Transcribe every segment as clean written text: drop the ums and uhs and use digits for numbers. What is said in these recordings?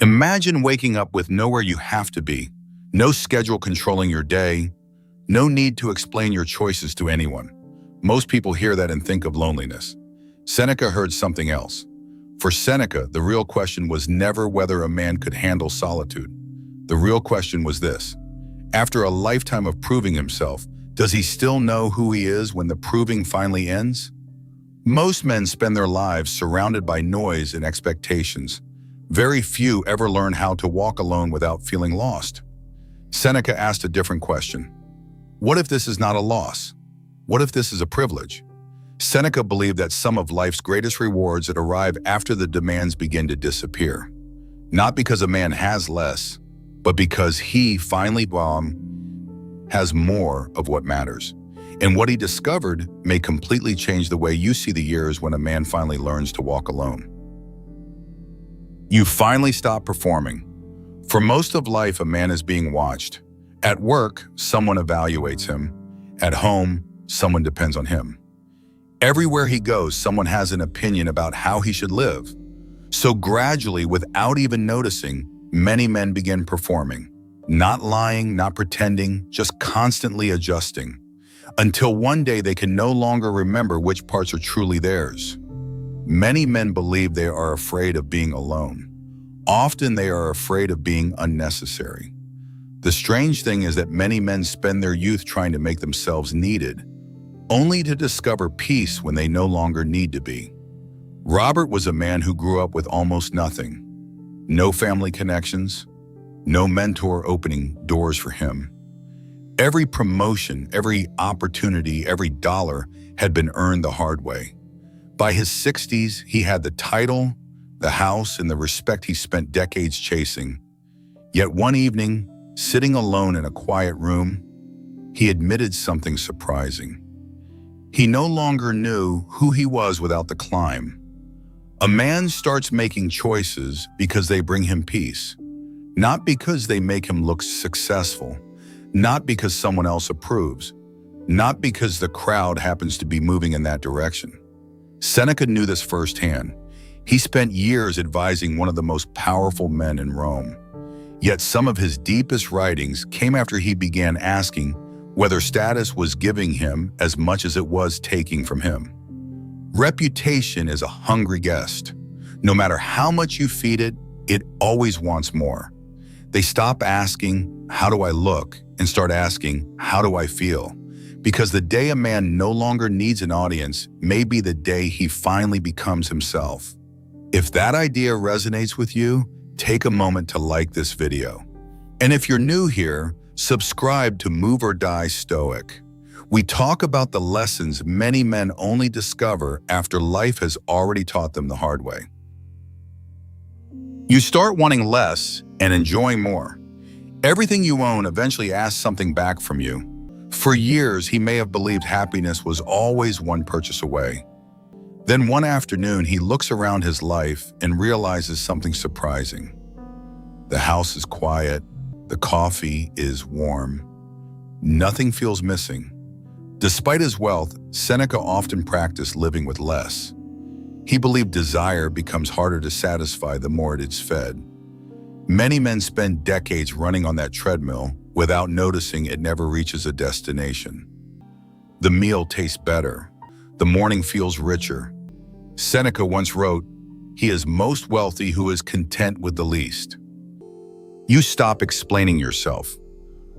Imagine waking up with nowhere you have to be, no schedule controlling your day, no need to explain your choices to anyone. Most people hear that and think of loneliness. Seneca heard something else. For Seneca, the real question was never whether a man could handle solitude. The real question was this: after a lifetime of proving himself, does he still know who he is when the proving finally ends? Most men spend their lives surrounded by noise and expectations. Very few ever learn how to walk alone without feeling lost. Seneca asked a different question. What if this is not a loss? What if this is a privilege? Seneca believed that some of life's greatest rewards that arrive after the demands begin to disappear. Not because a man has less, but because he finally has more of what matters. And what he discovered may completely change the way you see the years when a man finally learns to walk alone. You finally stop performing. For most of life, a man is being watched. At work, someone evaluates him. At home, someone depends on him. Everywhere he goes, someone has an opinion about how he should live. So gradually, without even noticing, many men begin performing. Not lying, not pretending, just constantly adjusting. Until one day they can no longer remember which parts are truly theirs. Many men believe they are afraid of being alone. Often they are afraid of being unnecessary. The strange thing is that many men spend their youth trying to make themselves needed, only to discover peace when they no longer need to be. Robert was a man who grew up with almost nothing. No family connections, no mentor opening doors for him. Every promotion, every opportunity, every dollar had been earned the hard way. By his 60s, he had the title, the house, and the respect he spent decades chasing. Yet one evening, sitting alone in a quiet room, he admitted something surprising. He no longer knew who he was without the climb. A man starts making choices because they bring him peace, not because they make him look successful, not because someone else approves, not because the crowd happens to be moving in that direction. Seneca knew this firsthand. He spent years advising one of the most powerful men in Rome. Yet some of his deepest writings came after he began asking whether status was giving him as much as it was taking from him. Reputation is a hungry guest. No matter how much you feed it, it always wants more. They stop asking, "How do I look?" and start asking, "How do I feel?" Because the day a man no longer needs an audience may be the day he finally becomes himself. If that idea resonates with you, take a moment to like this video. And if you're new here, subscribe to Move or Die Stoic. We talk about the lessons many men only discover after life has already taught them the hard way. You start wanting less and enjoying more. Everything you own eventually asks something back from you. For years, he may have believed happiness was always one purchase away. Then one afternoon, he looks around his life and realizes something surprising. The house is quiet, the coffee is warm. Nothing feels missing. Despite his wealth, Seneca often practiced living with less. He believed desire becomes harder to satisfy the more it is fed. Many men spend decades running on that treadmill without noticing it never reaches a destination. The meal tastes better. The morning feels richer. Seneca once wrote, "He is most wealthy who is content with the least." You stop explaining yourself.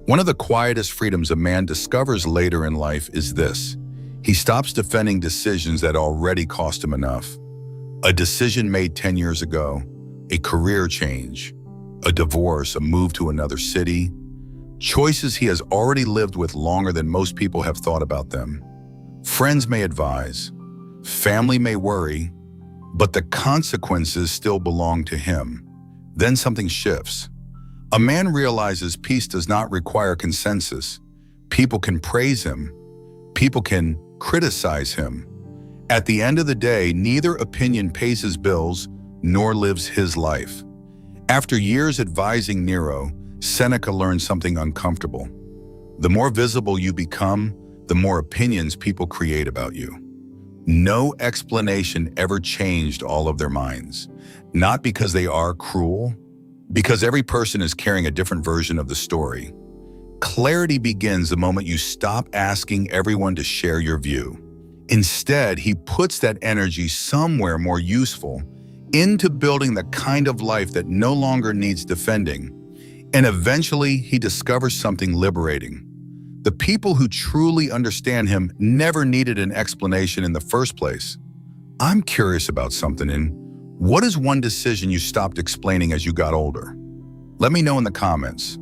One of the quietest freedoms a man discovers later in life is this: he stops defending decisions that already cost him enough. A decision made 10 years ago, a career change, a divorce, a move to another city, choices he has already lived with longer than most people have thought about them. Friends may advise, family may worry, but the consequences still belong to him. Then something shifts. A man realizes peace does not require consensus. People can praise him. People can criticize him. At the end of the day, neither opinion pays his bills nor lives his life. After years advising Nero, Seneca learned something uncomfortable. The more visible you become, the more opinions people create about you. No explanation ever changed all of their minds. Not because they are cruel, Because every person is carrying a different version of the story. Clarity begins the moment you stop asking everyone to share your view. Instead, he puts that energy somewhere more useful, into building the kind of life that no longer needs defending. And eventually, he discovers something liberating. The people who truly understand him never needed an explanation in the first place. I'm curious about something, and what is one decision you stopped explaining as you got older? Let me know in the comments.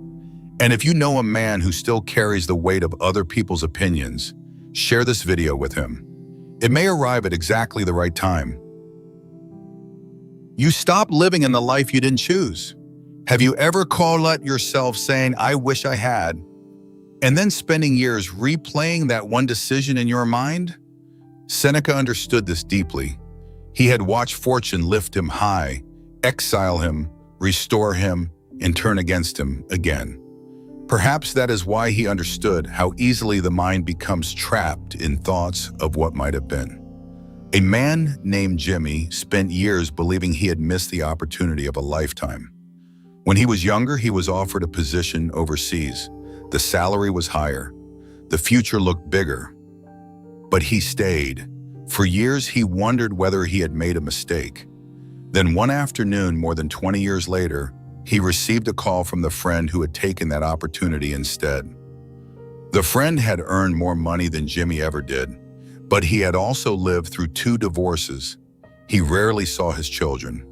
And if you know a man who still carries the weight of other people's opinions, share this video with him. It may arrive at exactly the right time. You stopped living in the life you didn't choose. Have you ever called out yourself saying, "I wish I had," and then spending years replaying that one decision in your mind? Seneca understood this deeply. He had watched fortune lift him high, exile him, restore him, and turn against him again. Perhaps that is why he understood how easily the mind becomes trapped in thoughts of what might have been. A man named Jimmy spent years believing he had missed the opportunity of a lifetime. When he was younger, he was offered a position overseas. The salary was higher. The future looked bigger. But he stayed. For years, he wondered whether he had made a mistake. Then one afternoon, more than 20 years later, he received a call from the friend who had taken that opportunity instead. The friend had earned more money than Jimmy ever did, but he had also lived through 2 divorces. He rarely saw his children,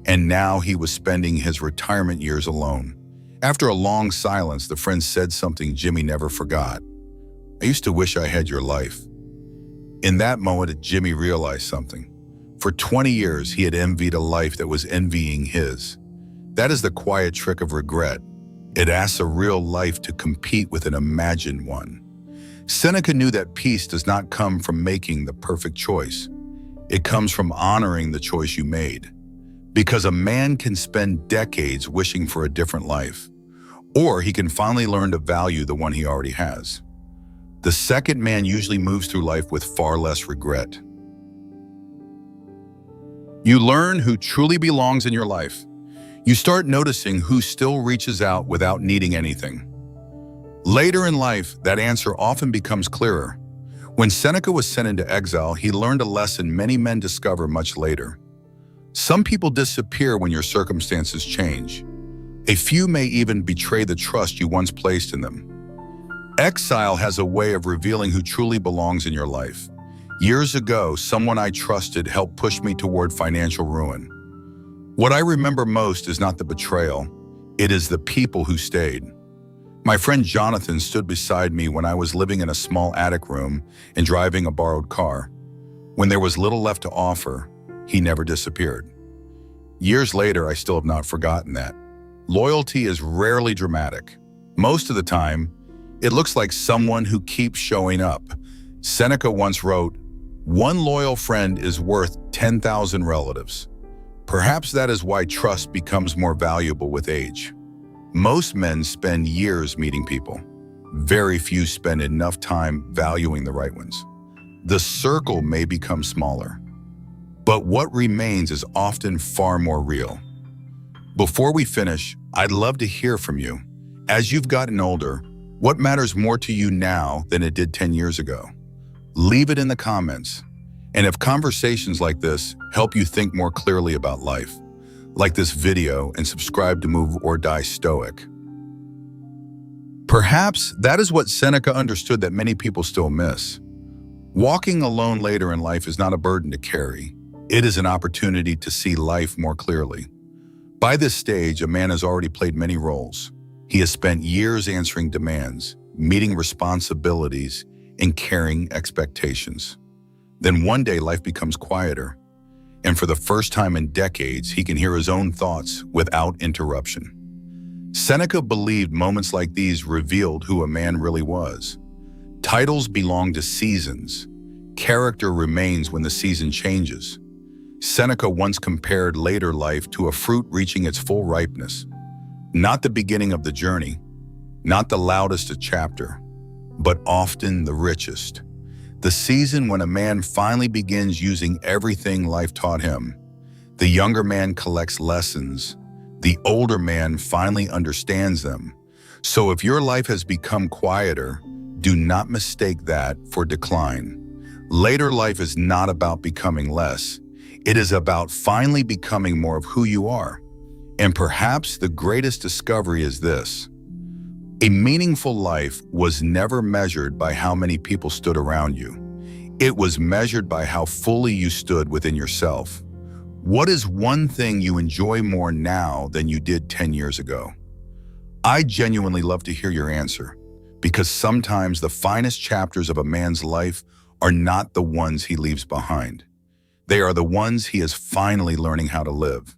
and now he was spending his retirement years alone. After a long silence, the friend said something Jimmy never forgot. "I used to wish I had your life." In that moment, Jimmy realized something. For 20 years, he had envied a life that was envying his. That is the quiet trick of regret. It asks a real life to compete with an imagined one. Seneca knew that peace does not come from making the perfect choice. It comes from honoring the choice you made. Because a man can spend decades wishing for a different life, or he can finally learn to value the one he already has. The second man usually moves through life with far less regret. You learn who truly belongs in your life. You start noticing who still reaches out without needing anything. Later in life, that answer often becomes clearer. When Seneca was sent into exile, he learned a lesson many men discover much later. Some people disappear when your circumstances change. A few may even betray the trust you once placed in them. Exile has a way of revealing who truly belongs in your life. Years ago, someone I trusted helped push me toward financial ruin. What I remember most is not the betrayal, it is the people who stayed. My friend Jonathan stood beside me when I was living in a small attic room and driving a borrowed car. When there was little left to offer, he never disappeared. Years later, I still have not forgotten that. Loyalty is rarely dramatic. Most of the time, it looks like someone who keeps showing up. Seneca once wrote, "One loyal friend is worth 10,000 relatives." Perhaps that is why trust becomes more valuable with age. Most men spend years meeting people. Very few spend enough time valuing the right ones. The circle may become smaller, but what remains is often far more real. Before we finish, I'd love to hear from you. As you've gotten older, what matters more to you now than it did 10 years ago? Leave it in the comments. And if conversations like this help you think more clearly about life, like this video and subscribe to Move or Die Stoic. Perhaps that is what Seneca understood that many people still miss. Walking alone later in life is not a burden to carry. It is an opportunity to see life more clearly. By this stage, a man has already played many roles. He has spent years answering demands, meeting responsibilities, and carrying expectations. Then one day life becomes quieter, and for the first time in decades, he can hear his own thoughts without interruption. Seneca believed moments like these revealed who a man really was. Titles belong to seasons. Character remains when the season changes. Seneca once compared later life to a fruit reaching its full ripeness. Not the beginning of the journey, not the loudest chapter, but often the richest. The season when a man finally begins using everything life taught him. The younger man collects lessons. The older man finally understands them. So if your life has become quieter, do not mistake that for decline. Later life is not about becoming less. It is about finally becoming more of who you are. And perhaps the greatest discovery is this: a meaningful life was never measured by how many people stood around you. It was measured by how fully you stood within yourself. What is one thing you enjoy more now than you did 10 years ago? I genuinely love to hear your answer, because sometimes the finest chapters of a man's life are not the ones he leaves behind. They are the ones he is finally learning how to live.